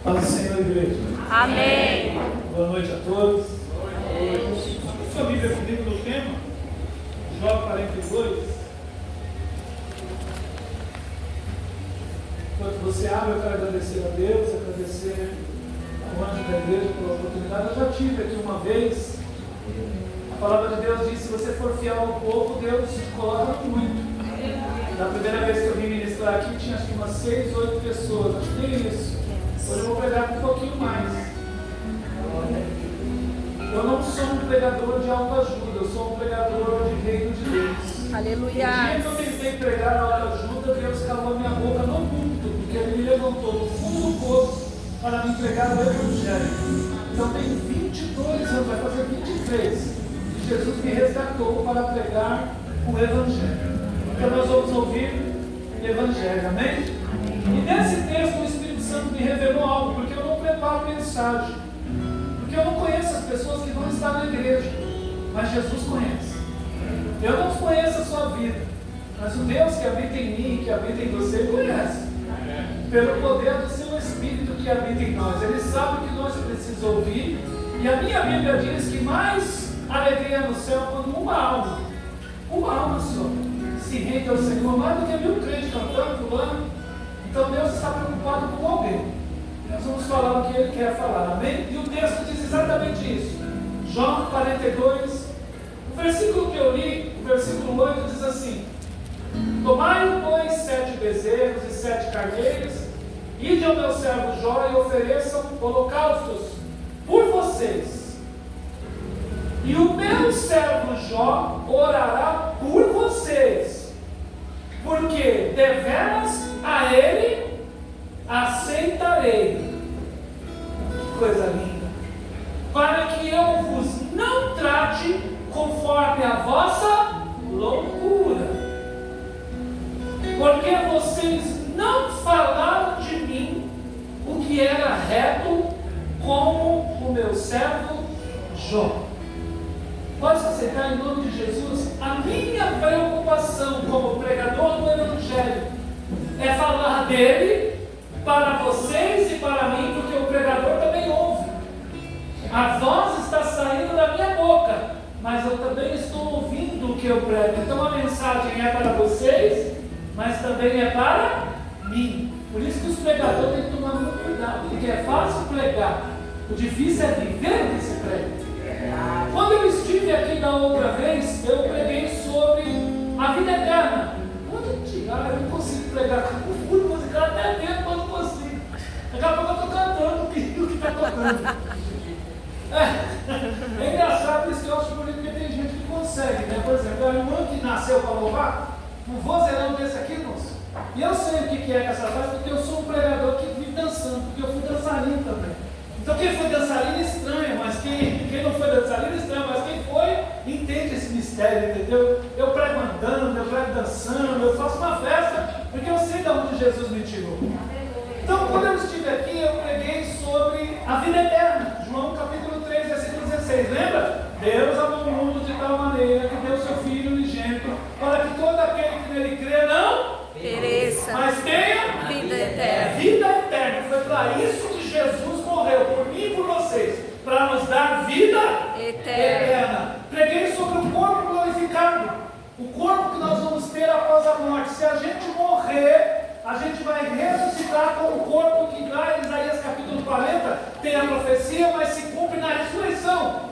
Paz do Senhor, igreja. Amém. Boa noite a todos. Sua Bíblia comigo no tema, Jó 42. Enquanto você abre, eu quero agradecer a Deus, agradecer ao anjo da igreja pela oportunidade. Eu já tive aqui uma vez. A palavra de Deus diz: se você for fiel ao pouco, Deus te coloca muito. Na primeira vez que eu vim ministrar aqui, tinha acho que umas 6, 8 pessoas. Acho que nem isso. Hoje eu vou pregar um pouquinho mais. Eu não sou um pregador de autoajuda, eu sou um pregador de reino de Deus. Aleluia. O dia que eu tentei pregar na autoajuda, Deus calou a minha boca no púlpito, porque Ele me levantou do fundo do poço para me pregar o Evangelho. Então tem 22 anos, vai fazer 23, e Jesus me resgatou para pregar o Evangelho. Então nós vamos ouvir o Evangelho, amém? E nesse texto o Espírito Santo me revelou algo, porque eu não preparo mensagem, porque eu não conheço as pessoas que vão estar na igreja, mas Jesus conhece. Eu não conheço a sua vida, mas o Deus que habita em mim, que habita em você, conhece, pelo poder do seu Espírito que habita em nós. Ele sabe o que nós precisamos ouvir, e a minha Bíblia diz que mais alegria no céu quando uma alma só se rende ao Senhor, mais do que 1000 crentes cantando, pulando. Então Deus está preocupado com alguém. Nós vamos falar o que Ele quer falar, amém? E o texto diz exatamente isso. Jó 42, o versículo que eu li, o versículo 8 diz assim: tomai, pois, 7 bezerros e 7 carneiros, ide ao meu servo Jó e ofereçam holocaustos por vocês. E o meu servo Jó orará por vocês, porque deveras a ele aceitarei. Que coisa linda! Para que eu vos não trate conforme a vossa loucura, porque vocês não falaram de mim o que era reto, como o meu servo Jó. Pode aceitar em nome de Jesus? A minha preocupação como pregador do Evangelho é falar dele para vocês e para mim, porque o pregador também ouve. A voz está saindo da minha boca, mas eu também estou ouvindo o que eu prego. Então a mensagem é para vocês, mas também é para mim. Por isso que os pregadores têm que tomar muito cuidado, porque é fácil pregar, o difícil é viver o que se prega. Quando eu estive aqui da outra vez, eu preguei sobre a vida eterna. Muito antiga, eu não consigo pregar com o fundo musical até dentro, mas não consigo. Daqui a pouco eu estou cantando o que está tocando. É engraçado isso, que eu acho bonito, porque tem gente que consegue, né? Por exemplo, a irmã que nasceu para louvar, um vozeirão desse aqui, moço. E eu sei o que é essa fase, porque eu sou um pregador que vive dançando, porque eu fui dançarino também. Então quem foi dançarino estranha, mas quem não foi dançarino estranha, mas quem foi entende esse mistério, entendeu? Eu prego andando, eu prego dançando, eu faço uma festa, porque eu sei de onde Jesus me tirou. Então quando eu estive aqui, eu preguei sobre a vida eterna. João capítulo 3, versículo 16, lembra? Deus amou o mundo de tal maneira que deu seu Filho unigênito, para que todo aquele que nele crê não pereça, mas tenha vida eterna. Vida eterna. Foi para isso que Jesus morreu, por mim e por vocês, para nos dar vida eterna. Preguei sobre o corpo glorificado, o corpo que nós vamos ter após a morte. Se a gente morrer, a gente vai ressuscitar com o corpo que lá em Isaías capítulo 40 tem a profecia, mas se cumpre na ressurreição.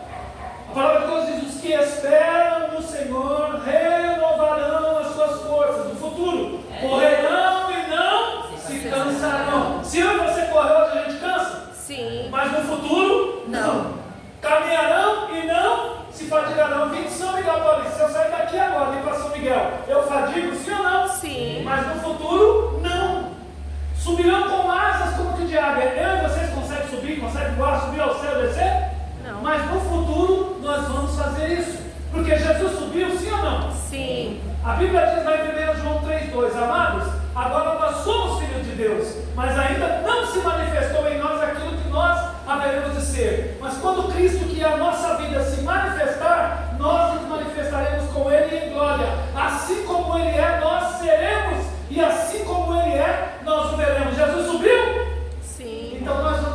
A palavra de Deus diz: os que esperam no Senhor renovarão as suas forças no futuro, correrão e não se cansarão. Se eu e você correr hoje, a gente cansa? Sim. Mas no futuro, não. Caminharão e não se fadigarão. Vim de São Miguel Paulista. Se eu sair daqui agora e ir para São Miguel, eu fadigo, sim ou não? Sim. Mas no futuro, não. Subirão com asas como que de águia. Eu e vocês conseguem subir, conseguem voar, subir ao céu e descer? Não. Mas no futuro, nós vamos fazer isso. Porque Jesus subiu, sim ou não? Sim. A Bíblia diz lá em 1 João 3,2: amados, agora nós somos filhos de Deus, mas ainda não se manifestou em nós aquilo que nós haveremos de ser. Mas quando Cristo, que é a nossa vida, se manifestar, nós nos manifestaremos com Ele em glória. Assim como Ele é, nós seremos, e assim como Ele é, nós o veremos. Jesus subiu? Sim. Então nós vamos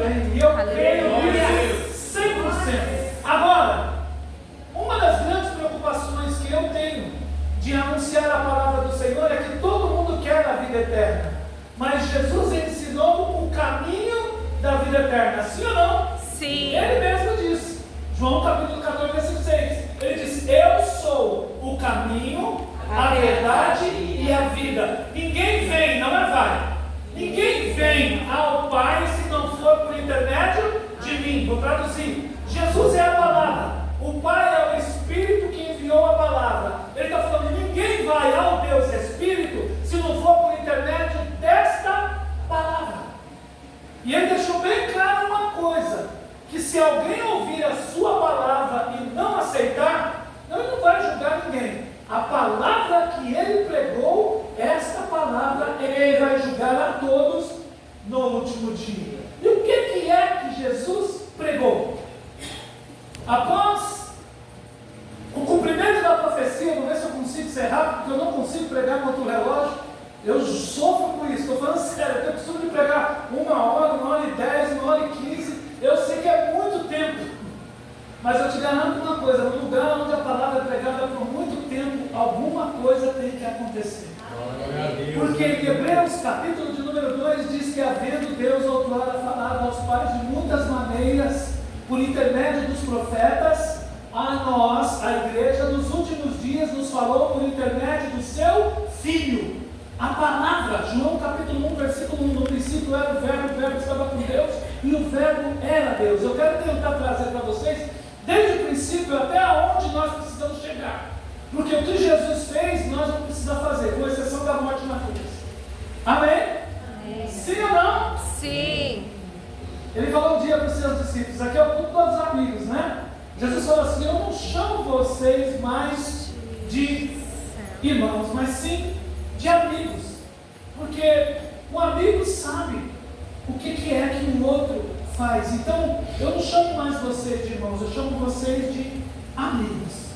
também. E eu creio nisso 100%. Agora, uma das grandes preocupações que eu tenho de anunciar a palavra do Senhor é que todo mundo quer a vida eterna. Mas Jesus ensinou o caminho da vida eterna. Sim ou não? Sim. Ele mesmo disse. João capítulo 14, versículo 6. Ele diz: eu sou o caminho, a verdade e a vida. Ninguém vem, não é vai. Ninguém vem ao Pai se não for por intermédio de mim. Vou traduzir. Jesus é a palavra. O Pai é o Espírito que enviou a palavra. Ele está falando: ninguém vai ao Deus Espírito se não for por intermédio desta palavra. E ele deixou bem claro uma coisa: que se alguém ouvir a sua palavra e não aceitar, ele não vai julgar ninguém. A palavra que ele pregou, esta palavra ele vai julgar a todos no último dia. E o que é que Jesus pregou? Após o cumprimento da profecia, vou ver se eu consigo ser rápido, porque eu não consigo pregar contra o relógio. Eu sofro com isso, estou falando sério. Eu preciso de pregar 1 hora, 1h10, 1h15. Eu sei que é muito tempo, mas eu te garanto uma coisa: no lugar onde a palavra é pregada por muito tempo, alguma coisa tem que acontecer. Porque em Hebreus capítulo de número 2 diz que, havendo Deus outrora falado aos pais de muitas maneiras, por intermédio dos profetas, a nós, a igreja, nos últimos dias nos falou por intermédio do seu Filho. A palavra, João capítulo 1, versículo 1, no princípio era o verbo estava com Deus, e o verbo era Deus. Eu quero tentar trazer para vocês, desde o princípio até onde nós precisamos chegar. Porque o que Jesus fez, nós não precisamos fazer, com exceção da morte na cruz. Amém? Amém. Sim ou não? Sim. Ele falou um dia para os seus discípulos, aqui é o culto dos amigos, né? Jesus falou assim: eu não chamo vocês mais de irmãos, mas sim de amigos. Porque o amigo sabe o que é que o outro faz. Então, eu não chamo mais vocês de irmãos, eu chamo vocês de amigos.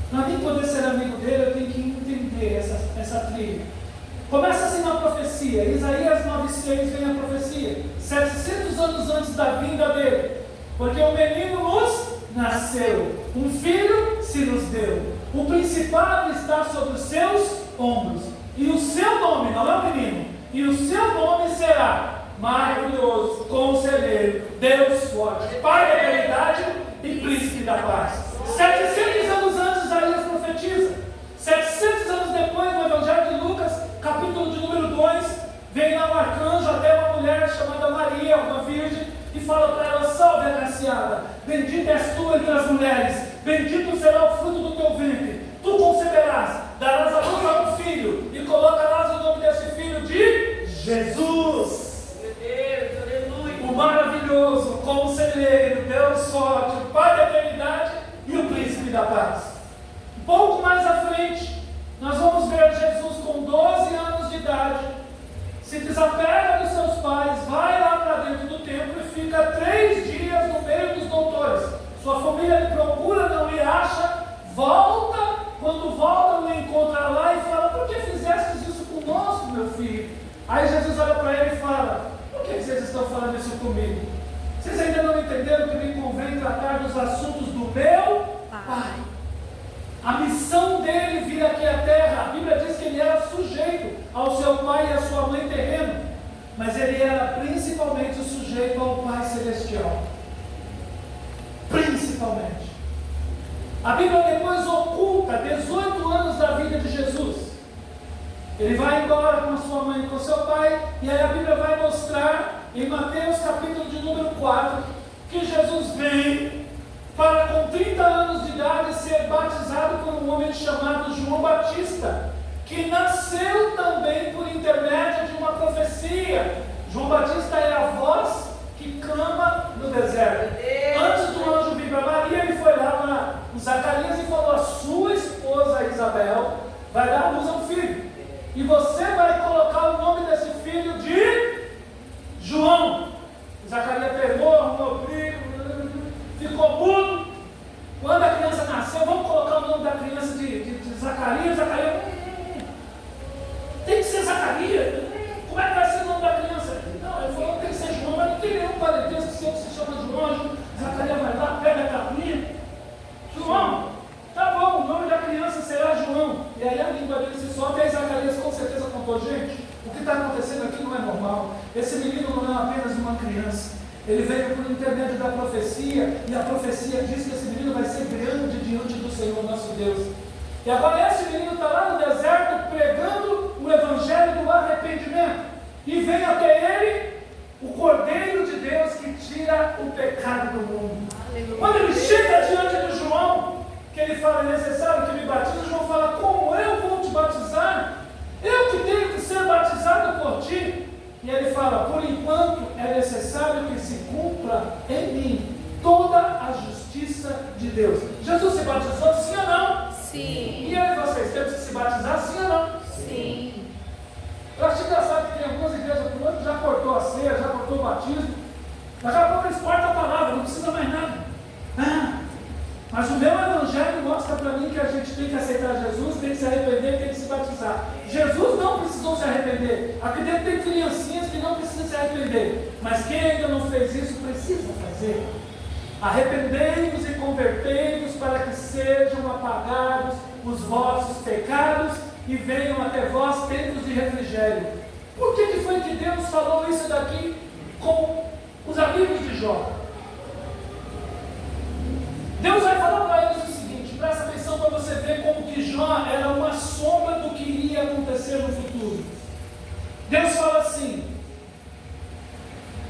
Para mim poder ser amigo dele, eu tenho que entender essa trilha. Começa assim na profecia. Isaías 9,6 vem a profecia. 700 anos antes da vinda dele. Porque o menino nos nasceu, um filho se nos deu. O principado está sobre os seus ombros. E o seu nome, não é o menino, e o seu nome será Maravilhoso, Conselheiro, Deus Forte, Pai da Eternidade e Príncipe da Paz. 700 anos antes, Isaías profetiza. 700 anos depois, no Evangelho de Lucas, capítulo de número 2, vem lá um arcanjo até uma mulher chamada Maria, uma virgem, e fala para ela: salve, agraciada, bendita és tu entre as mulheres, bendito será o fruto do teu ventre. Tu conceberás, darás a luz a um filho, e colocarás o nome desse filho de Jesus. O maravilhoso, Conselheiro, Deus Forte, o Pai da Eternidade e o Príncipe da Paz. Um pouco mais à frente, nós vamos ver Jesus com 12 anos de idade, se desapega dos seus pais, vai lá para dentro do templo e fica 3 dias no meio dos doutores. Sua família lhe procura, não lhe acha, volta. Quando volta, não encontra lá e fala: por que fizeste isso conosco, meu filho? Aí Jesus olha para ele e fala: por que vocês estão falando isso comigo? Vocês ainda não entenderam que me convém tratar dos assuntos do meu Pai. A missão dele vir aqui à terra, a Bíblia diz que ele era sujeito ao seu pai e à sua mãe terreno, mas ele era principalmente sujeito ao Pai celestial. Principalmente. A Bíblia depois oculta 18 anos da vida de Jesus. Ele vai embora com a sua mãe e com o seu pai, e aí a Bíblia vai mostrar em Mateus capítulo de número 4 que Jesus vem para, com 30 anos de idade, ser batizado por um homem chamado João Batista, que nasceu também por intermédio de uma profecia. João Batista é a voz que clama no deserto. Antes do anjo vir para Maria, ele foi lá para Zacarias e falou: a sua esposa Isabel vai dar à luz a um filho, e você vai colocar o nome desse filho de João. Zacarias pegou, arrumou brigo, ficou mudo. Quando a criança nasceu, vamos colocar o nome da criança de Zacarias. Zacarias, tem que ser Zacarias. Como é que vai ser o nome da criança? Não, ele falou que tem que ser João, mas não tem nenhum parentesco menino não é apenas uma criança. Ele veio por intermédio da profecia, e a profecia diz que esse menino vai ser grande diante do Senhor nosso Deus. E agora esse menino está lá no deserto pregando o evangelho do arrependimento. E vem até ele o Cordeiro de Deus que tira o pecado do mundo. Aleluia. Quando ele chega diante de João, que ele fala, é necessário que me batize, João fala, como eu vou te batizar? Eu que tenho que ser batizado por ti. E ele fala, por enquanto é necessário que se cumpra em mim toda a justiça de Deus. Jesus se batizou, sim ou não? Sim. E eu e vocês temos que se batizar, sim ou não? Sim. Eu acho engraçado que tem algumas igrejas por onde já cortou a ceia, já cortou o batismo. Daqui a pouco eles cortam a palavra, não precisa mais nada. Mas o meu evangelho mostra para mim que a gente tem que aceitar Jesus, tem que se arrepender, tem que se batizar. Jesus não precisou se arrepender. Aqui dentro tem criancinhas que não precisam se arrepender. Mas quem ainda não fez isso, precisa fazer. Arrependei-vos e convertei-vos para que sejam apagados os vossos pecados e venham até vós tempos de refrigério. Por que foi que Deus falou isso daqui com os amigos de Jó? Deus vai falar para eles o seguinte, presta atenção para você ver como que Jó era uma sombra do que iria acontecer no futuro. Deus fala assim,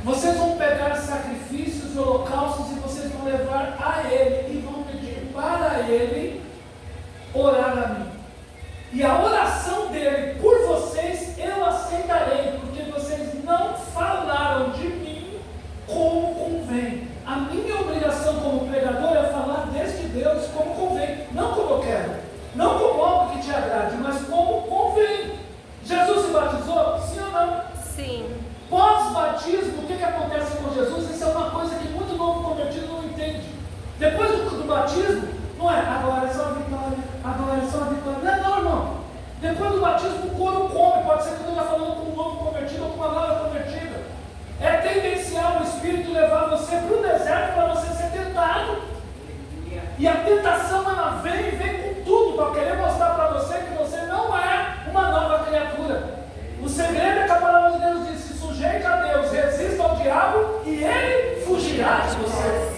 vocês vão pegar sacrifícios, holocaustos e vocês vão levar a Ele e vão pedir para Ele orar a mim. E a oração dele por vocês eu aceitarei, porque vocês não falaram de mim como convém. A minha obrigação como pregador é falar deste Deus como convém, não como eu quero, não como algo que te agrade, mas como convém. Jesus se batizou? Sim ou não? Sim. Pós-batismo, o que acontece com Jesus? Isso é uma coisa que muito novo convertido não entende. Depois do batismo, não é agora é só a vitória, agora é só a vitória. Não, irmão. Depois do batismo, o couro come. Pode ser que eu esteja falando com um novo convertido ou com uma nova convertida. É tendencial o Espírito levar você para o deserto para você ser tentado. E a tentação ela vem com tudo para querer mostrar para você que você não é uma nova criatura. O segredo é que a palavra de Deus diz: se sujeite a Deus, resista ao diabo e ele fugirá de você.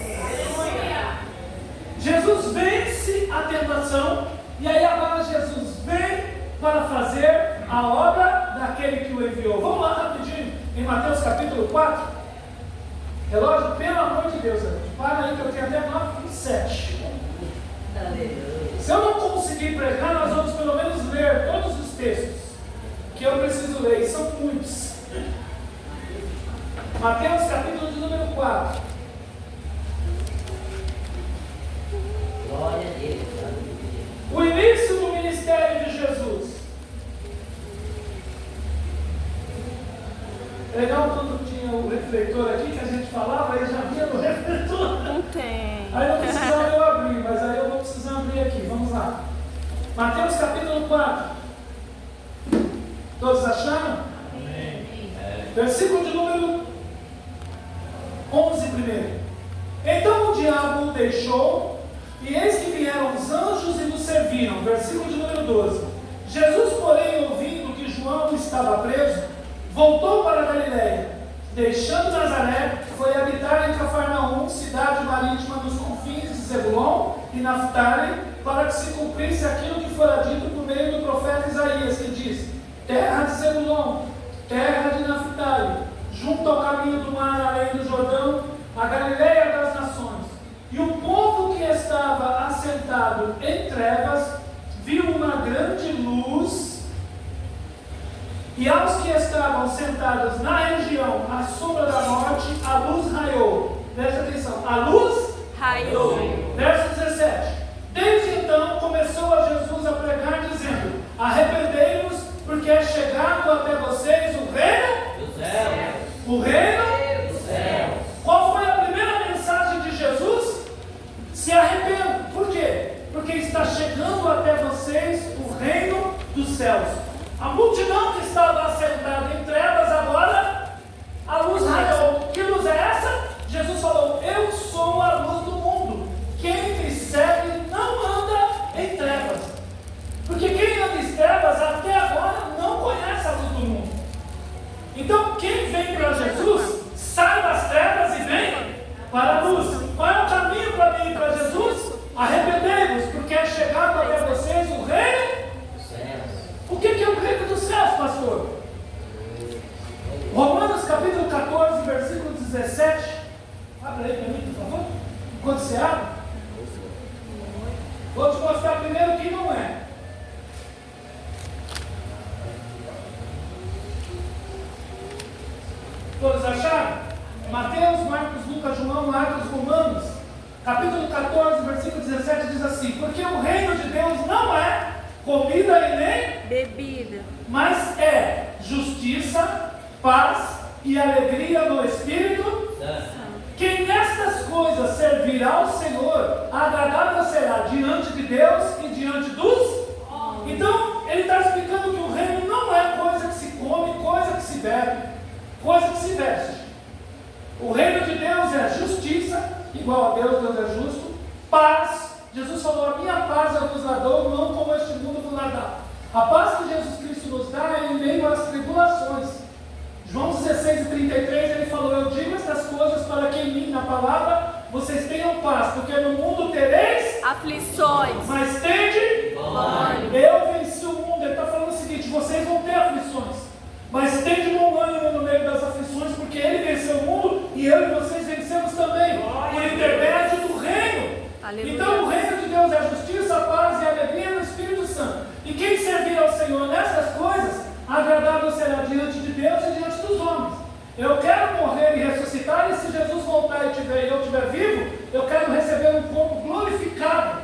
Jesus vence a tentação e aí agora Jesus vem para fazer a obra daquele que o enviou. Vamos lá rapidinho, em Mateus capítulo 4. Relógio, pelo amor de Deus, gente, para aí que eu tenho até 9:27. Se eu não conseguir pregar, nós vamos pelo menos ler todos os textos que eu preciso ler, e são muitos. Mateus capítulo de número 4. Glória a Deus. O início do ministério de Jesus. É legal quando tinha o refletor aqui, que a gente falava e já via no refletor. Não tem. Aí não precisava eu abrir, mas aí eu vou precisar abrir aqui. Vamos lá. Mateus capítulo 4. Todos acharam? Amém. Versículo de número 11 primeiro. Então o diabo o deixou, e eis que vieram os anjos e nos serviram. Versículo de número 12. Jesus, porém, ouvindo que João estava preso, voltou para a Galiléia. Deixando Nazaré, foi habitar em Cafarnaum, cidade marítima dos confins de Zebulon e Naftali, para que se cumprisse aquilo que fora dito por meio do profeta Isaías, que diz: terra de Zebulon, terra de Naftali, junto ao caminho do mar, além do Jordão, a Galiléia das nações. E o povo que estava assentado em trevas viu uma grande luz, e aos que estavam sentados na região à sombra da morte, a luz raiou. Presta atenção, a luz Raiou. Verso 17. Desde então começou a Jesus a pregar, dizendo: arrependei-vos, porque é chegado até vocês o reino Dos céus. O reino Dos céus. Qual foi a primeira mensagem de Jesus? Se arrependam. Por quê? Porque está chegando até vocês o reino dos céus. A multidão que estava assentada em trevas, agora a luz raiou. Que luz é essa? Jesus falou: eu sou a luz do mundo. Quem me segue não anda em trevas. Porque quem anda em trevas até agora não conhece a luz do mundo. Então quem vem para Jesus Quando você abre, vou te mostrar primeiro que não é. Todos acharam? Mateus, Marcos, Lucas, João, Marcos, Romanos, capítulo 14, versículo 17 diz assim: porque o reino de Deus não é comida e nem Bebida. mas é justiça, paz e alegria no Espírito. Quem nestas coisas servir ao Senhor, agradável será diante de Deus e diante dos. Então, ele está explicando que o reino não é coisa que se come, coisa que se bebe, coisa que se veste. O reino de Deus é justiça, igual a Deus, Deus é justo, paz. Jesus falou: a minha paz eu vos la dou, não como este mundo vos la dá. A paz que Jesus Cristo nos dá é em meio às tribulações. João 16:33 ele falou: eu digo estas coisas para que em mim, na palavra, vocês tenham paz, porque no mundo tereis Aflições. mas tende. Eu venci o mundo. Ele está falando o seguinte: vocês vão ter aflições, mas tende bom ânimo no meio das aflições, porque ele venceu o mundo e eu e vocês vencemos também, por intermédio do reino. Aleluia. Então o reino de Deus é justiça, paz e alegria no Espírito Santo. E quem servir ao Senhor nessas coisas, agradável será diante de Deus e diante dos homens. Eu quero morrer e ressuscitar, e se Jesus voltar e eu estiver vivo, eu quero receber um corpo glorificado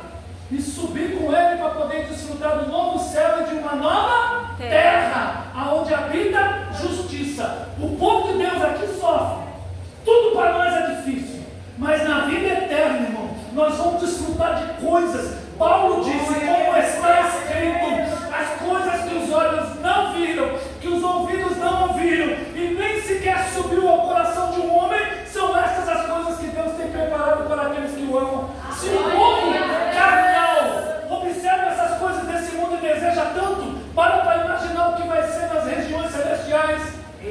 e subir com ele para poder desfrutar do novo céu e de uma nova terra, aonde habita justiça. O povo de Deus aqui sofre. Tudo para nós é difícil, mas na vida eterna, irmão, nós vamos desfrutar de coisas. Paulo disse: como está escrito, as coisas que os olhos não viram, que os ouvidos não ouviram, e nem sequer subiu ao coração de um homem, são estas as coisas que Deus tem preparado para aqueles que o amam. Se o povo carnal observa essas coisas desse mundo e deseja tanto, para imaginar o que vai ser nas regiões celestiais,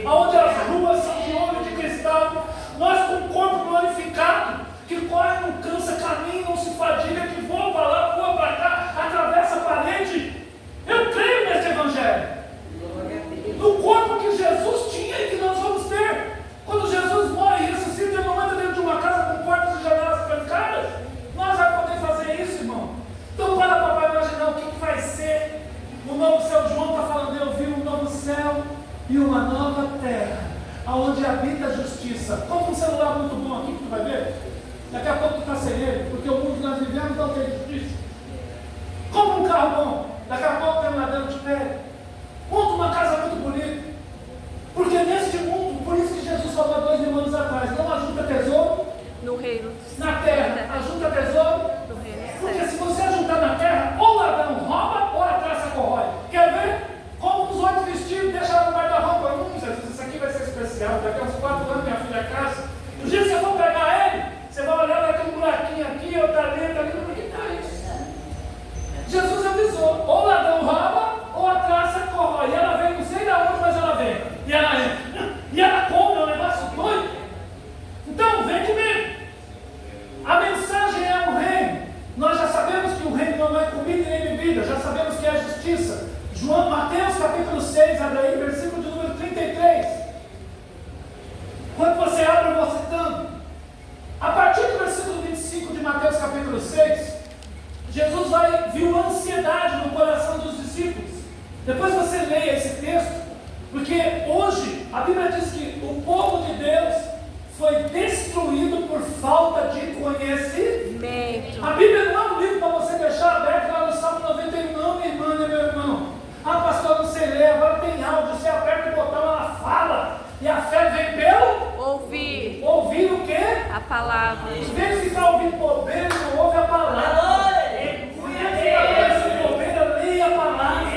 onde as ruas são de ouro e de cristal, nós com o corpo glorificado, que corre, não cansa, caminha, não se fadiga, que voa para lá, voa para cá, atravessa a parede. Eu creio nesse evangelho. No corpo que Jesus tinha e que nós vamos ter. Quando Jesus morre e ressuscita, ele não anda dentro de uma casa com portas e janelas trancadas. Nós vamos poder fazer isso, irmão. Então para imaginar o que vai ser o novo céu. João está falando: eu vi um novo céu e uma nova terra, aonde habita a justiça. Compra um celular muito bom aqui que tu vai ver. Daqui a pouco tu está sem ele, porque o mundo que nós vivemos não tem justiça. Compra um carro bom, daqui a pouco tem um ladrão de pele. Monta uma casa muito bonita, porque neste mundo, por isso que Jesus falou há 2000 anos atrás: não ajunta tesouro No reino. na terra, ajunta tesouro. No reino. Porque se você ajuntar na terra, ou o ladrão rouba ou a traça corrói. Quer ver? Compra uns 8 vestidos, deixa lá no guarda-roupa. Jesus, isso aqui vai ser especial. Daqui a uns 4 anos minha filha casa. No dia que você for pegar ele, você vai olhar, vai ter um buraquinho aqui, outro ali, o que está isso? Jesus avisou: ou o ladrão rouba, ou a traça corrói. E ela vem, não sei de onde, mas ela vem. E ela compra, é um negócio doido. Então, vem comigo. A mensagem é o reino. Nós já sabemos que o reino não é comida nem bebida, já sabemos que é justiça. Mateus capítulo 6, abre aí, versículo de número 33. Quando você abre, eu vou citando. A partir do versículo 25 de Mateus capítulo 6, Jesus viu ansiedade no coração dos discípulos. Depois você leia esse texto, porque hoje a Bíblia diz que o povo de Deus foi destruído por falta de conhecimento. A Bíblia não é um livro para você deixar aberto lá no Salmo 91, não, minha irmã, né, meu irmão? Ah, pastor, não sei ler, agora tem áudio, você aperta o botão, ela fala, e a fé vem pelo Ouvir ouvir o quê? a palavra. Em vez de ficar ouvindo bobeira, não ouve a palavra. Leia a palavra.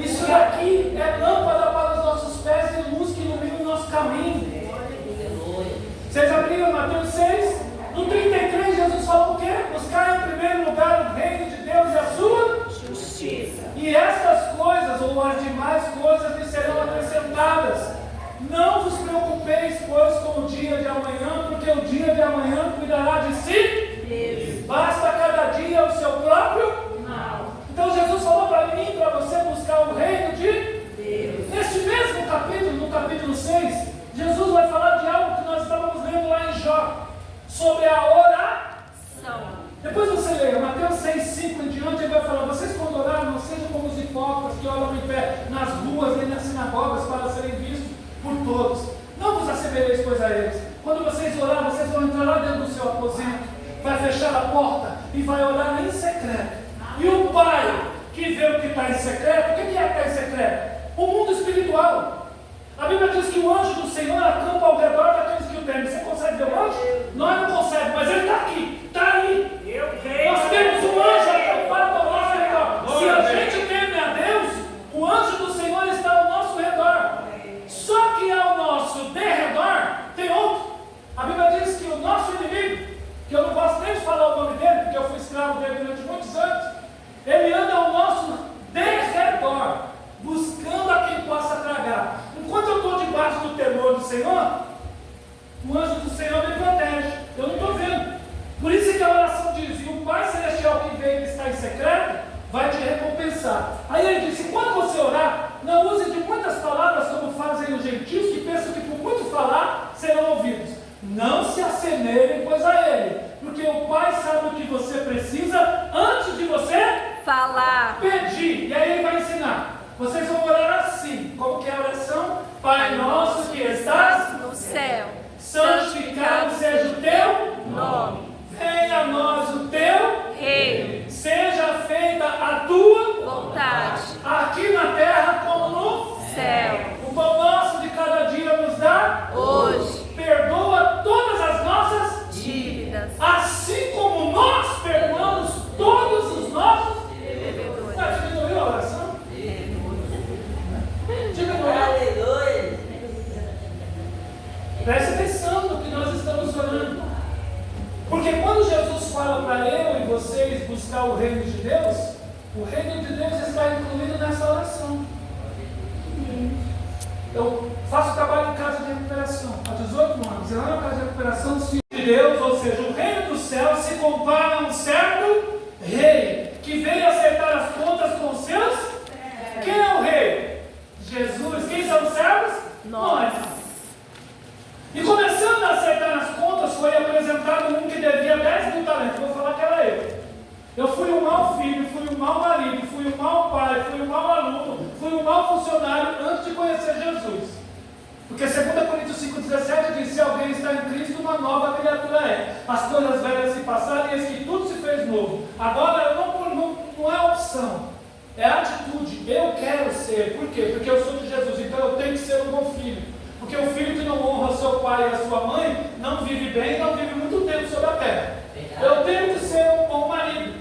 Isso daqui é lâmpada para os nossos pés e luz que ilumina o nosso caminho. Vocês abriram Mateus 6? No 33, Jesus falou o quê? Buscar em primeiro lugar o reino de Deus e a sua Justiça. e estas coisas, ou as demais coisas, lhes serão acrescentadas. Não vos preocupeis, pois, com o dia de amanhã, porque o dia de amanhã cuidará de si. Basta cada dia o seu próprio mal. Então Jesus falou para mim e para você buscar o reino de Deus. Neste mesmo capítulo, no capítulo 6, Jesus vai falar de algo que nós estávamos lendo lá em Jó, sobre a oração. a eles. Quando vocês orar, vocês vão entrar lá dentro do seu aposento, vai fechar a porta e vai orar em secreto. E o Pai que vê o que está em secreto, o que é que está em secreto? O mundo espiritual. A Bíblia diz que o anjo do Senhor acampa ao redor daqueles que o temem. Você consegue ver o anjo? Nós não conseguimos, mas ele está aqui, está ali. Nós temos um anjo acampado ao nosso redor. Se a gente teme a Deus, o anjo do Senhor está ao nosso redor. Só que ao nosso derredor tem outro. A Bíblia diz que o nosso inimigo, que eu não gosto nem de falar o nome dele, porque eu fui escravo dele durante muitos anos, ele anda ao nosso derredor, buscando a quem possa tragar. Enquanto eu estou debaixo do temor do Senhor, o anjo do Senhor me protege. Eu não estou vendo. Por isso que a oração diz: e o Pai Celestial que vem e está em secreto, vai te recompensar. Aí ele disse: quando você orar, não use de muitas palavras como fazem os gentios, que pensam que por muito falar serão ouvidos. Não se assemelhem, pois, a ele, porque o Pai sabe o que você precisa antes de você Falar. pedir. E aí ele vai ensinar. Vocês vão orar assim. Como que é a oração? Pai nosso que estás no céu, santificado seja o teu nome. venha a nós o teu Reino. seja feita a tua Vontade. aqui na terra como no Céu. O pão nosso de cada dia nos dá Hoje. perdoa todas as nossas Dívidas. assim como nós perdoamos todos os nossos Devedores. diminuiu a oração? Diminuiu. Aleluia. Preste atenção no que nós estamos orando. Porque quando Jesus fala para eu e vocês buscar o reino de Deus, o reino de Deus está incluído nessa oração. Eu faço trabalho em casa de recuperação há 18 anos. E lá na casa de recuperação, se de Deus, ou seja, o reino do céu, se compara a um certo rei que veio acertar as contas com os seus. Quem é o rei? Jesus. Quem são os servos? Nós. E começando a acertar as contas, foi apresentado um que devia 10 mil talentos. Vou falar que era eu. Eu fui um mau filho, fui um mau marido, fui um mau pai, fui um mau aluno, fui um mau funcionário antes de conhecer Jesus. Porque 2 Coríntios 5,17 diz: se alguém está em Cristo, uma nova criatura é. As coisas velhas se passaram e eis que tudo se fez novo. Agora não é opção, é atitude. Eu quero ser. Por quê? Porque eu sou de Jesus, então eu tenho que ser um bom filho. Porque o filho que não honra seu pai e a sua mãe não vive bem, não vive muito tempo sobre a terra. Eu tenho que ser um bom marido.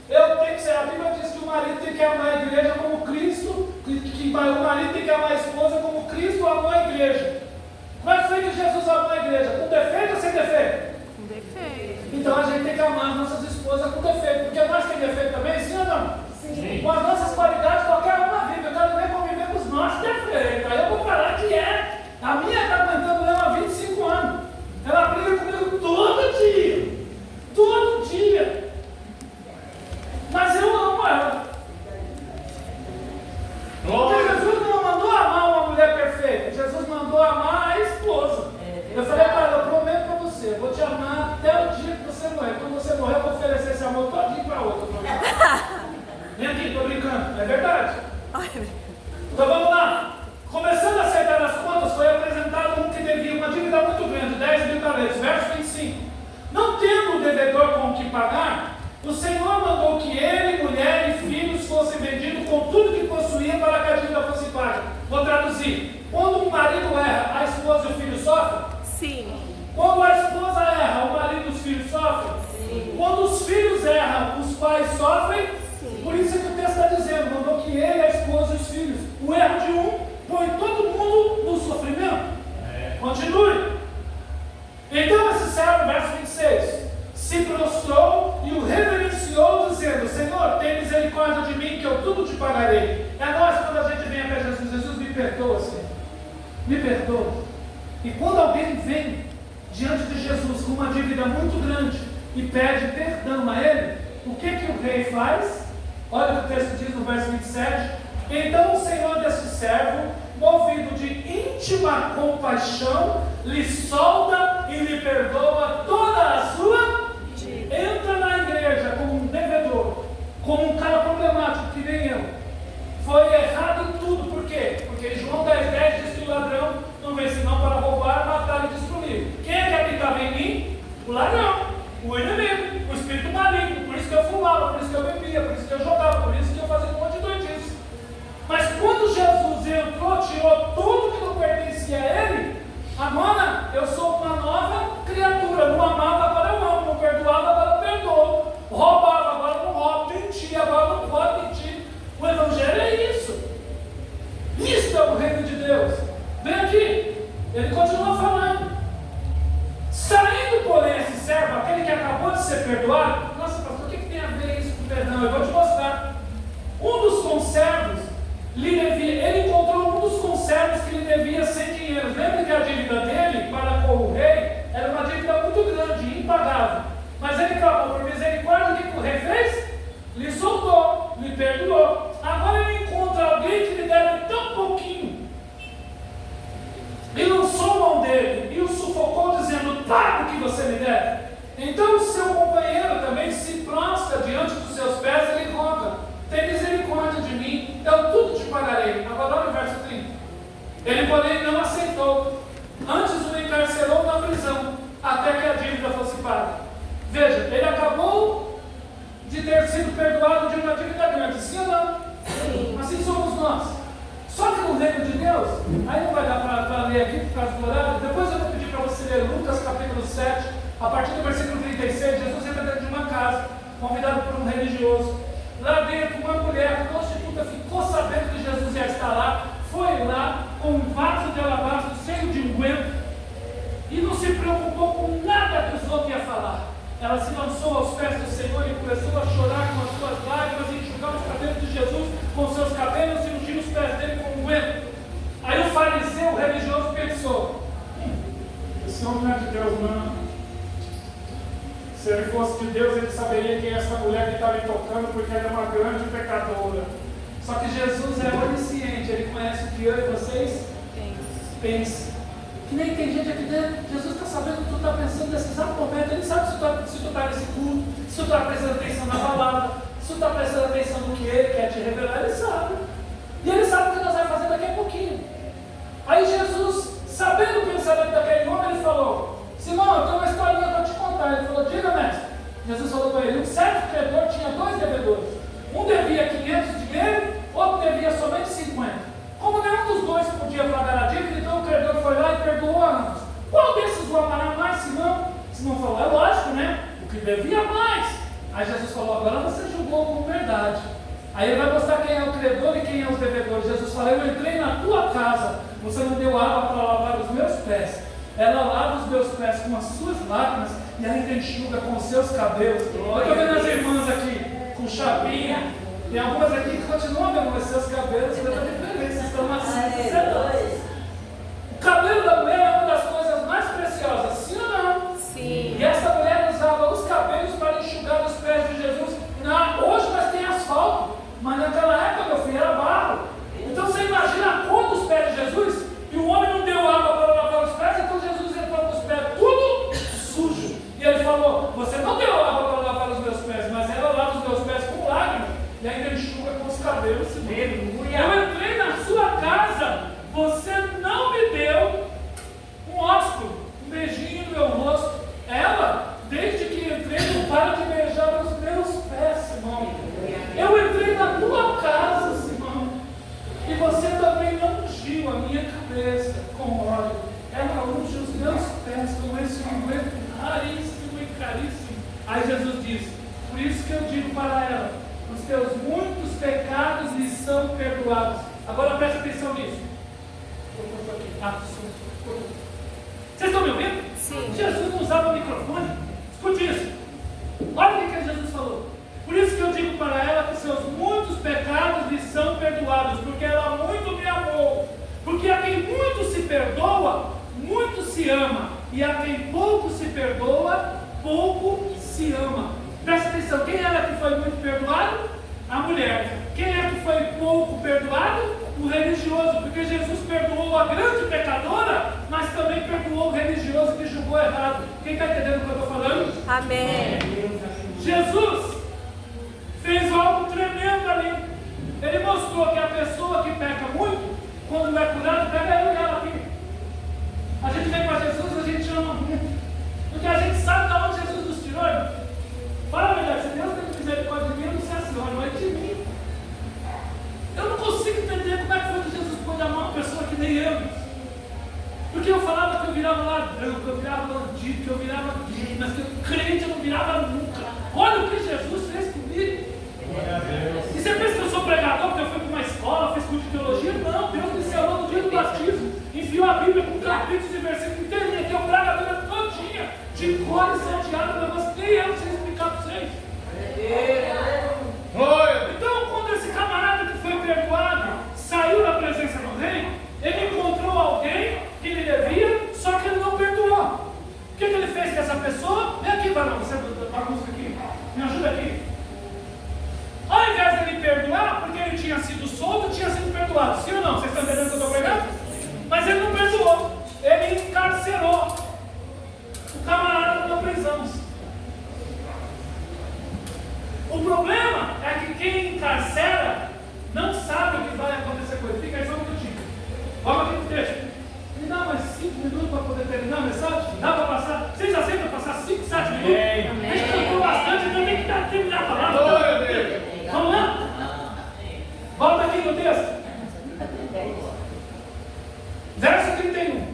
Eu tenho que ser. A Bíblia diz que o marido tem que amar a igreja como Cristo, que o marido tem que amar a esposa como Cristo amou a igreja. Como é que foi que Jesus amou a igreja? Com defeito ou sem defeito? Com defeito. Então a gente tem que amar nossas esposas com defeito. Porque nós temos defeito também, sim ou não? Sim. Com as nossas qualidades, qualquer uma vive. Eu quero ver conviver com os nossos defeitos. Aí eu vou falar que é. A minha está aguentando ela há 25 anos. Ela briga comigo todo dia. Todo dia. Mas eu amo ela. Porque Jesus não mandou amar uma mulher perfeita. Jesus mandou amar a esposa. Eu falei para ela: eu prometo para você, eu vou te amar até o dia que você morrer. Quando você morrer, eu vou oferecer esse amor todinho para outra. Vem aqui, estou brincando. É verdade. Então vamos lá. Começando a acertar as contas, foi apresentado um que devia uma dívida muito grande, 10 mil talentos. Verso 25. Não tendo o devedor com o que pagar, o Senhor mandou que ele, mulher e filhos fossem vendidos com tudo que possuíam para que a dívida fosse paga. Vou traduzir. Quando um marido erra, a esposa e o filho sofrem? Sim. Quando a esposa erra, o marido e os filhos sofrem? Sim. Quando os filhos erram, os pais sofrem? Sim. Por isso é que o texto está dizendo: mandou que ele, a esposa e os filhos. O erro de um põe todo mundo no sofrimento. Continue. Então esse servo, verso 26, se prostrou e o reverenciou, dizendo: Senhor, tem misericórdia de mim, que eu tudo te pagarei. É nós, quando a gente vem até Jesus: Jesus, me perdoa, Senhor, me perdoa. E quando alguém vem diante de Jesus com uma dívida muito grande e pede perdão a ele, o que o rei faz? Olha o que o texto diz no verso 27. Então o Senhor desse servo, movido de íntima compaixão, lhe solta e lhe perdoa toda a sua. Entra na igreja como um devedor, como um cara problemático que nem eu. Foi errado em tudo. Por quê? Porque João 10,10 diz que o ladrão não vem senão para roubar, matar e destruir. Lá não. O inimigo, o espírito maligno. Por isso que eu fumava, por isso que eu bebia, por isso que eu jogava, por isso que eu fazia um monte de doidice. Mas quando Jesus entrou, tirou tudo que não pertencia a ele, agora eu sou uma nova criatura. Não amava, agora eu amo. Não perdoava, agora eu perdoo. Roubava, agora não roubo. Mentia, agora não pode mentir. O Evangelho é isso. Isso é o reino de Deus. Vem aqui. Ele continua falando. Saindo, porém, esse servo, aquele que acabou de ser perdoado. Nossa, pastor, o que tem a ver isso com perdão? Eu vou te mostrar. Um dos conservos lhe devia, ele encontrou um dos conservos que lhe devia 100 dinheiros. Lembra que a dívida dele para com o rei era uma dívida muito grande, impagável. Mas ele clamou por misericórdia. O que o rei fez? Lhe soltou, lhe perdoou. Agora ele encontra alguém que lhe deve tão pouquinho e lançou mão dele e o sufocou, dizendo: paga o que você me deve. Então o seu companheiro também se prostra diante dos seus pés e lhe roga: tem misericórdia de mim, eu tudo te pagarei. Agora olha o verso 30. Ele, porém, não aceitou, antes o encarcerou na prisão, até que a dívida fosse paga. Veja, ele acabou de ter sido perdoado de uma dívida grande, sim ou não? Sim. Assim somos nós. Só que no reino de Deus, aí não vai dar para ler aqui por causa do horário. Depois eu vou pedir para você ler Lucas capítulo 7, a partir do versículo 36. Jesus entra dentro de uma casa, convidado por um religioso. Lá dentro, uma mulher prostituta ficou sabendo que Jesus ia estar lá, foi lá com um vaso de alabastro cheio de unguento e não se preocupou com nada que os outros iam falar. Ela se lançou aos pés do Senhor e começou a chorar com as suas lágrimas e enxugar os cabelos de Jesus com os seus cabelos e ungir os pés dele com unguento. Aí o fariseu religioso pensou: esse homem não é de Deus, não. Se ele fosse de Deus, ele saberia quem é essa mulher que está me tocando, porque ela é uma grande pecadora. Só que Jesus é onisciente, ele conhece o que eu e vocês pensam. Que nem tem gente aqui dentro. Jesus está sabendo o que tu está pensando nesse exato momento. Ele sabe se tu está nesse culto, se tu está prestando atenção na palavra, se tu está prestando atenção no que ele quer te revelar. Ele sabe. E ele sabe o que nós vamos fazer daqui a pouquinho. Aí Jesus, sabendo o pensamento daquele homem, ele falou: Simão, eu tenho uma historinha para te contar. Ele falou: diga, mestre. Jesus falou para ele: um certo credor tinha 2 devedores. Um devia 500 de dinheiro, outro devia somente 50. Como nenhum dos dois podia pagar a dívida, então o credor foi lá e perdoou a ambos. Qual desses o amará mais, Simão? Simão falou: é lógico, né? O que devia mais. Aí Jesus falou: agora você julgou com verdade. Aí ele vai mostrar quem é o credor e quem é os devedores. Jesus falou: eu entrei na tua casa, você não deu água para lavar os meus pés. Ela lava os meus pés com as suas lágrimas e ainda enxuga com os seus cabelos. Eu estou vendo as irmãs aqui com chapinha. Tem algumas aqui que continuam vendo os seus cabelos, mas a diferença estão macios. O cabelo da mulher é uma das coisas mais preciosas, sim ou não? Sim. E essa mulher usava os cabelos para enxugar os pés de Jesus. Hoje nós temos asfalto, mas naquela época, meu filho, era barro. Então você imagina a cor dos pés de Jesus, e o homem não deu água para lavar os pés, então Jesus entrou com os pés tudo sujo. E ele falou: você não deu água para lavar os meus pés, mas ela lava os meus pés com lágrimas. E ainda enxuga com os cabelos. Eu entrei na sua casa, você não me deu um ósculo, um beijinho no meu rosto. Ela, desde que entrei, não para de beijar os meus pés, Simão. Eu entrei na tua casa, Simão, e você também não ungiu a minha cabeça com óleo. Ela unge os meus pés com esse unguento raríssimo e caríssimo. Aí Jesus disse: por isso que eu digo para ela, os teus muitos pecados lhe são perdoados. Agora preste atenção nisso. Vocês estão me ouvindo? Sim. Jesus não usava o microfone. Escute isso. Olha o que Jesus falou. Por isso que eu digo para ela que seus muitos pecados lhe são perdoados, porque ela muito me amou. Porque a quem muito se perdoa, muito se ama. E a quem pouco se perdoa, pouco se ama. Presta atenção, quem era que foi muito perdoado? A mulher. Quem é que foi pouco perdoado? O religioso, porque Jesus perdoou a grande pecadora, mas também perdoou o religioso que julgou errado. Quem está entendendo o que eu estou falando? Amém. Jesus fez algo tremendo ali. Ele mostrou que a pessoa que peca muito, quando não é curado, pega eu e ela aqui. A gente vem para Jesus, a gente ama muito, porque a gente sabe da onde acredito que eu virava gay, mas que crente eu não virava nunca. Olha o que Jesus fez comigo. E você pensa que eu sou pregador porque eu fui para uma escola, fiz curso de teologia? Não, Deus me ensinou no dia do batismo, enviou a Bíblia com capítulos e versículos inteirinhos, que eu prego a Bíblia todinha, de cor e salteado, mas nem eu sei explicar para vocês. Então, quando esse camarada que foi perdoado saiu da presença do rei, ele encontrou alguém que lhe devia, só que ele não perdoou. O que ele fez com essa pessoa? Vem aqui, varão, você bagunça aqui, me ajuda aqui. Ao invés de ele perdoar, porque ele tinha sido solto, tinha sido perdoado. Sim ou não? Vocês estão entendendo o que eu estou pregando? Mas ele não perdoou. Ele encarcerou o camarada na prisão. O problema é que quem encarcera não sabe o que vai acontecer com ele. Fica aí só um minutinho. Vamos aqui no texto. Me dá mais 5 minutos para poder terminar a mensagem? Dá para passar? Vocês aceitam passar 5, 7 minutos? A gente cantou bastante, então tem que terminar a palavra. Vamos lá? Volta aqui no texto. Verso 31.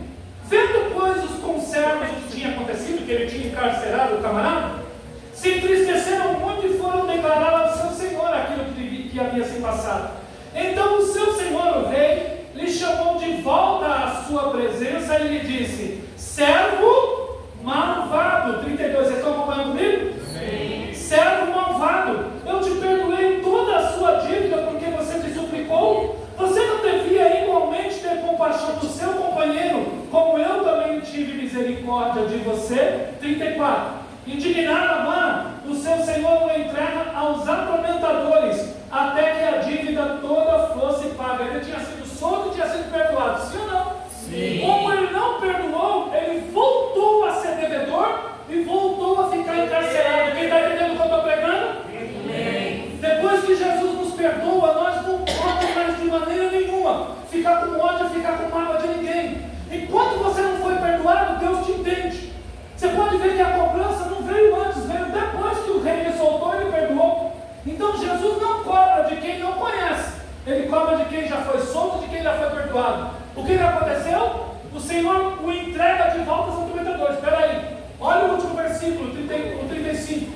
Vendo, pois, os conservos o que tinha acontecido, que ele tinha encarcerado o camarada, se entristeceram muito e foram declarar ao seu senhor aquilo que havia se passado. Então o seu senhor, o rei, lhe chamou de volta à sua presença e lhe disse: servo malvado. 32, vocês estão acompanhando comigo? Sim. Servo malvado, eu te perdoei toda a sua dívida porque você me suplicou. Você não devia igualmente ter compaixão do seu companheiro, como eu também tive misericórdia de você? 34. Indignado agora, o seu senhor o entrega aos atormentadores, até que a dívida toda fosse paga. Ele tinha sido solto e tinha sido perdoado, sim ou não? Sim. Como ele não perdoou, ele voltou a ser devedor e voltou a ficar encarcerado. Quem está entendendo o que eu estou pregando? Sim. Depois que Jesus nos perdoa, nós não podemos mais de maneira nenhuma ficar com ódio, ficar com mágoa de ninguém. Enquanto você não foi perdoado, Deus te entende. Você pode ver que a cobrança não veio antes, veio depois que o rei lhe soltou e lhe perdoou. Então Jesus não cobra de quem não conhece, ele cobra de quem já foi solto, de quem já foi perdoado. O que aconteceu? O Senhor o entrega de volta aos atormentadores. Espera aí, olha o último versículo, o 35.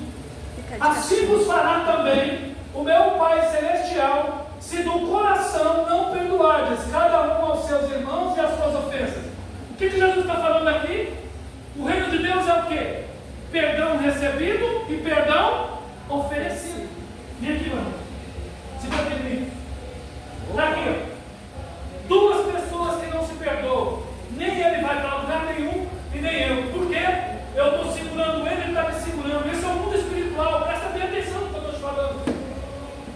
Assim vos fará também o meu Pai Celestial, se do coração não perdoardes cada um aos seus irmãos e as suas ofensas. O que Jesus está falando aqui? O reino de Deus é o quê? Perdão recebido e perdão oferecido. Vem aqui, mano. Se para mim. Está aqui, ó. Duas pessoas que não se perdoam. Nem ele vai para lugar nenhum e nem eu. Por quê? Eu estou segurando ele, ele está me segurando. Esse é o mundo espiritual. Presta bem atenção no que eu estou te falando.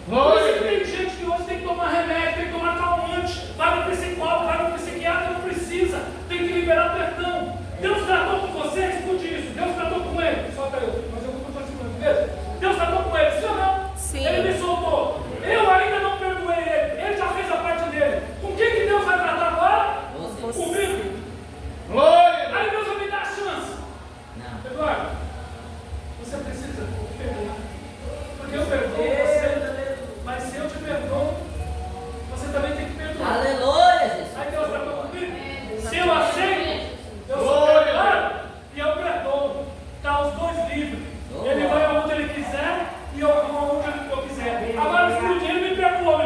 Por isso que tem gente que hoje tem que tomar remédio, tem que tomar calmante, vai no psicólogo, vai no psiquiatra, não precisa. Tem que liberar perdão. Deus tratou com você, escute isso. Deus tratou com ele. Solta eu, mas eu vou continuar segurando mesmo. Deus tratou com ele, sim ou não? Sim. Ele me soltou. Eu ainda não perdoei ele. Ele já fez a parte dele. Com quem que Deus vai tratar agora? Comigo. Glória. Aí Deus vai me dar a chance. Não. Eduardo, você precisa perdoar. Porque eu perdoo você, mas se eu te perdoo, você também tem que perdoar. Aleluia, Jesus. Aí Deus tratou comigo. Se eu aceito, eu sou perdoado e eu perdoo. Está os dois livres. Ele vai aonde ele quiser e eu vou aonde eu quiser. Agora, se ele me perdoou,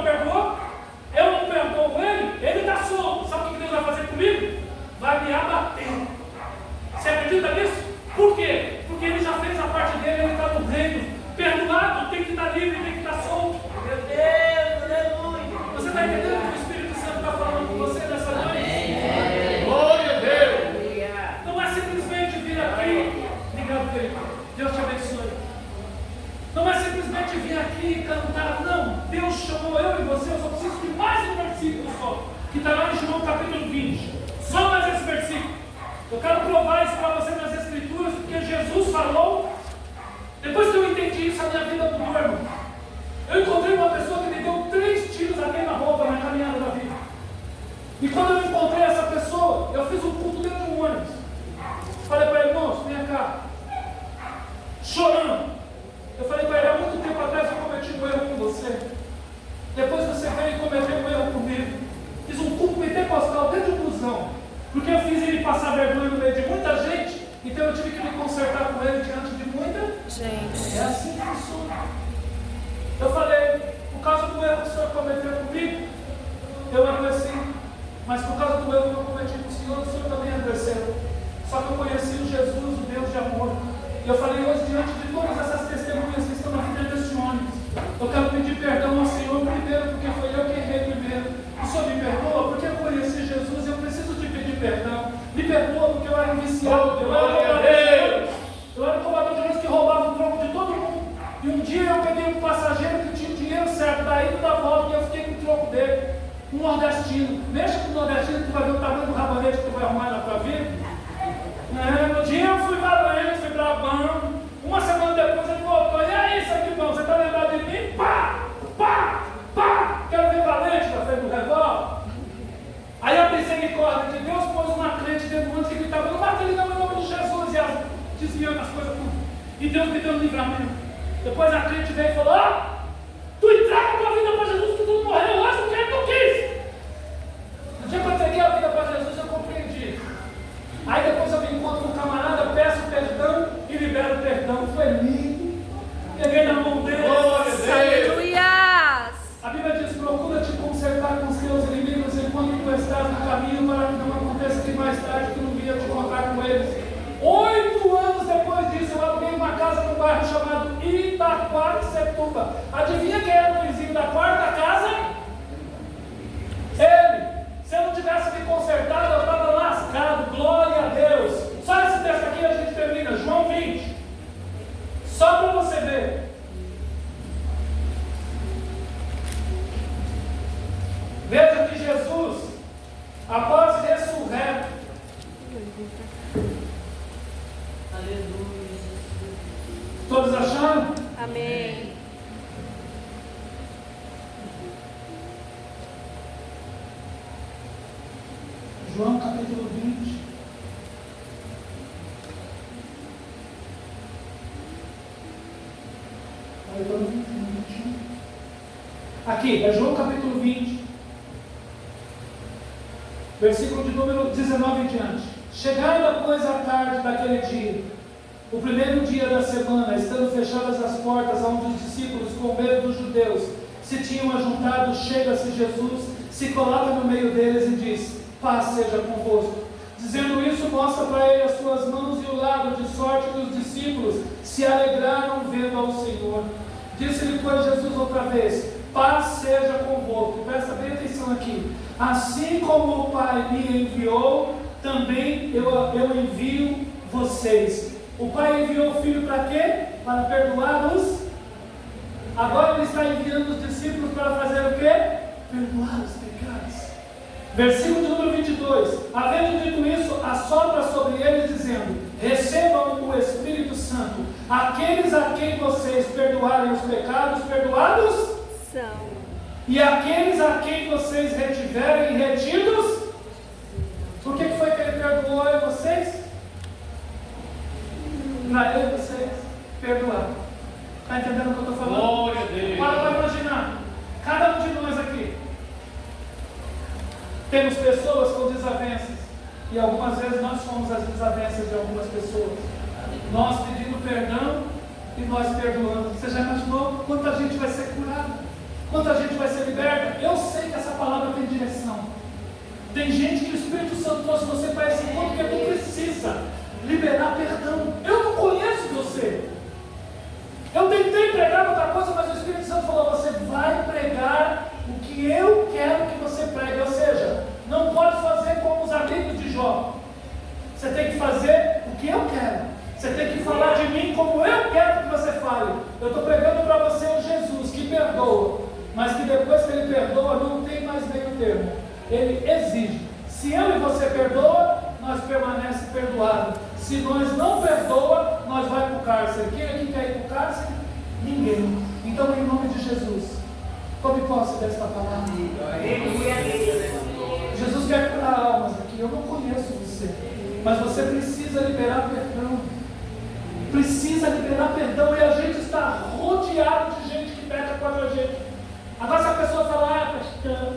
eu não perdoo ele está solto. Sabe o que Deus vai fazer comigo? Vai me abater. Você acredita nisso? Por quê? Porque ele já fez a parte dele, ele está no reino. Perdoado tem que estar livre, tem que estar solto. Meu Deus, aleluia. Você está entendendo o que o Espírito Santo está falando com você nessa noite? Glória a Deus. Não é simplesmente vir aqui, ligado para ele. Deus te abençoe. Não é simplesmente vir aqui e cantar, não. Deus chamou eu e você, eu só preciso de mais um versículo só, que está lá em João capítulo 20. Só mais esse versículo. Eu quero provar isso para você nas Escrituras, porque Jesus falou. Depois que eu entendi isso, a minha vida mudou, irmão. Eu encontrei uma pessoa que me deu 3 tiros a queima-roupa na caminhada da vida. E quando eu encontrei essa pessoa, eu fiz um culto dentro de um ônibus. Falei para ele: irmãos, vem cá. Chorando. Eu falei para ele: há muito tempo atrás eu cometi um erro com você. Depois você veio e cometeu um erro comigo. Fiz um culto pentecostal dentro do busão. Porque eu fiz ele passar vergonha no meio de muita gente. com ele diante de muita Gente. É assim que funciona. Eu falei, por causa do erro que o Senhor cometeu comigo, eu adoeci. Mas por causa do erro que eu cometi com o Senhor também adoeceu. Só que eu conheci o Jesus, o Deus de amor. E eu falei hoje, diante de todas essas testemunhas que estão aqui dentro desse ônibus, eu quero pedir perdão ao Senhor primeiro, porque foi eu que errei primeiro. O Senhor me perdoa, porque eu conheci Jesus e eu preciso te pedir perdão. Me perdoa, porque eu era um viciado, eu era um roubador de Deus que roubava o troco de todo mundo. E um dia eu peguei um passageiro que tinha o dinheiro certo, da ida e da volta, e eu fiquei com o troco dele. Um nordestino. Mexa com o nordestino, tu vai ver o tamanho do rabanete que tu vai arrumar na tua vida. No dia eu fui valente, fui brabão. Uma semana depois ele voltou. E aí, Sanguibão, você está lembrado de mim? Pá! Pá! Pá! Quero ver valente na frente do revólver. Aí a misericórdia de Deus pôs uma crente dentro do mundo que gritava: não mata ele não, em nome de Jesus. E ela desviando as coisas tudo. E Deus me deu um livramento. Depois a crente veio e falou: tu entrega a tua vida para Jesus, que tu não morreu hoje, porque tu quis. No dia que eu entreguei a vida para Jesus, eu compreendi. Aí depois eu me encontro com um camarada, peço perdão e libero perdão. Foi lindo. Peguei na mão dele. Aleluias! A Bíblia diz: procura te consertar com os teus inimigos enquanto tu estás no caminho, para que não aconteça que mais tarde tu não venha te encontrar com eles. 8 anos depois disso, eu aluguei uma casa num bairro chamado Itaquaquecetuba. Adivinha quem era o vizinho da quarta casa? Ele. Se eu não tivesse me consertado, eu estava lascado. Glória a Deus. Só esse texto aqui a gente termina. João 20. Só para você ver. Veja que Jesus, após ressurreto, aleluia. todos acharam? Amém. João capítulo 20. Aqui, é João capítulo 20, versículo de número 19 em diante. Chegada, pois, a tarde daquele dia, o primeiro dia da semana, estando fechadas as portas, onde os discípulos, com medo dos judeus, se tinham ajuntado, chega-se Jesus, se coloca no meio deles e diz: paz seja convosco. Dizendo isso, mostra para ele as suas mãos e o lado, de sorte que os discípulos se alegraram vendo ao Senhor. Disse-lhe, pois, Jesus outra vez: paz seja convosco. Presta bem atenção aqui. Assim como o Pai me enviou, também eu envio vocês. O Pai enviou o Filho para quê? Para perdoar os. Agora ele está enviando os discípulos para fazer o quê? Perdoar os pecados. Versículo de número 22. Havendo dito isso, assopra sobre eles, dizendo: recebam o Espírito Santo. Aqueles a quem vocês perdoarem os pecados, perdoados São. E aqueles a quem vocês retiverem retidos. Por que foi que ele perdoou a vocês? Para ele vocês perdoar. Está entendendo o que eu estou falando? Glória a Deus. Para imaginar. Cada um de nós aqui temos pessoas com desavenças. E algumas vezes nós somos as desavenças de algumas pessoas. Nós pedindo perdão e nós perdoando. Você já imaginou quanta gente vai ser curada? Quanta gente vai ser liberta? Eu sei que essa palavra tem direção. Tem gente que o Espírito Santo trouxe você para esse ponto que tu precisa liberar perdão. Eu não conheço você. Eu tentei pregar outra coisa, mas o Espírito Santo falou: você vai pregar o que eu quero que você pregue. Ou seja, não pode fazer como os amigos de Jó. Você tem que fazer o que eu quero. Você tem que falar de mim como eu quero que você fale. Eu estou pregando para você o Jesus que perdoa, mas que depois que ele perdoa, não tem mais meio termo. Ele exige. Se eu e você perdoa, nós permanecemos perdoados. Se nós não perdoa, nós vamos para o cárcere. Quem aqui quer ir para o cárcere? Ninguém. Então, em nome de Jesus, tome posse desta palavra. Jesus quer curar almas aqui. Eu não conheço você, mas você precisa liberar perdão. Precisa liberar perdão. E a gente está rodeado de gente que peca contra a gente. Agora, se a pessoa falar: pastor,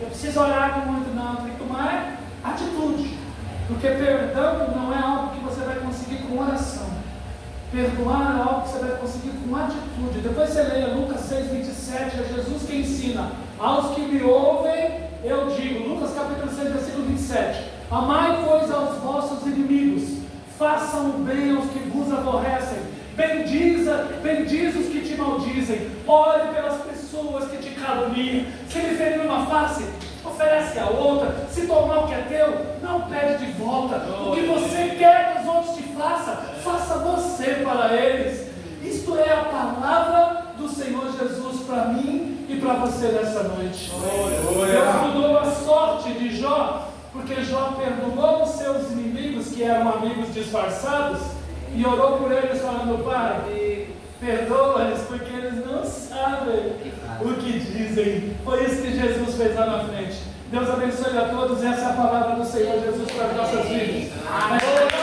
eu preciso orar muito, não, tem que tomar atitude. Porque perdão não é algo que você vai conseguir com oração. Perdoar é algo que você vai conseguir com atitude. Depois você leia Lucas 6,27, é Jesus que ensina. Aos que me ouvem, eu digo. Lucas capítulo 6, versículo 27. Amai, pois, aos vossos inimigos. Façam o bem aos que vos aborrecem. Bendiz os que te maldizem. Ore pelas pessoas que te caluniam. Se lhe ferir uma face, oferece a outra. Se tomar o que é teu, não pede de volta. O que você quer que os outros te façam, faça você para eles. Isto é a palavra do Senhor Jesus para mim e para você nessa noite. Deus mudou a sorte de Jó, porque Jó perdoou os seus inimigos, que eram amigos disfarçados, e orou por eles falando: Pai, perdoa-eles, porque eles não sabem o que dizem. Foi isso que Jesus fez lá na frente. Deus abençoe a todos. Essa é a palavra do Senhor Jesus para as nossas vidas. Amém.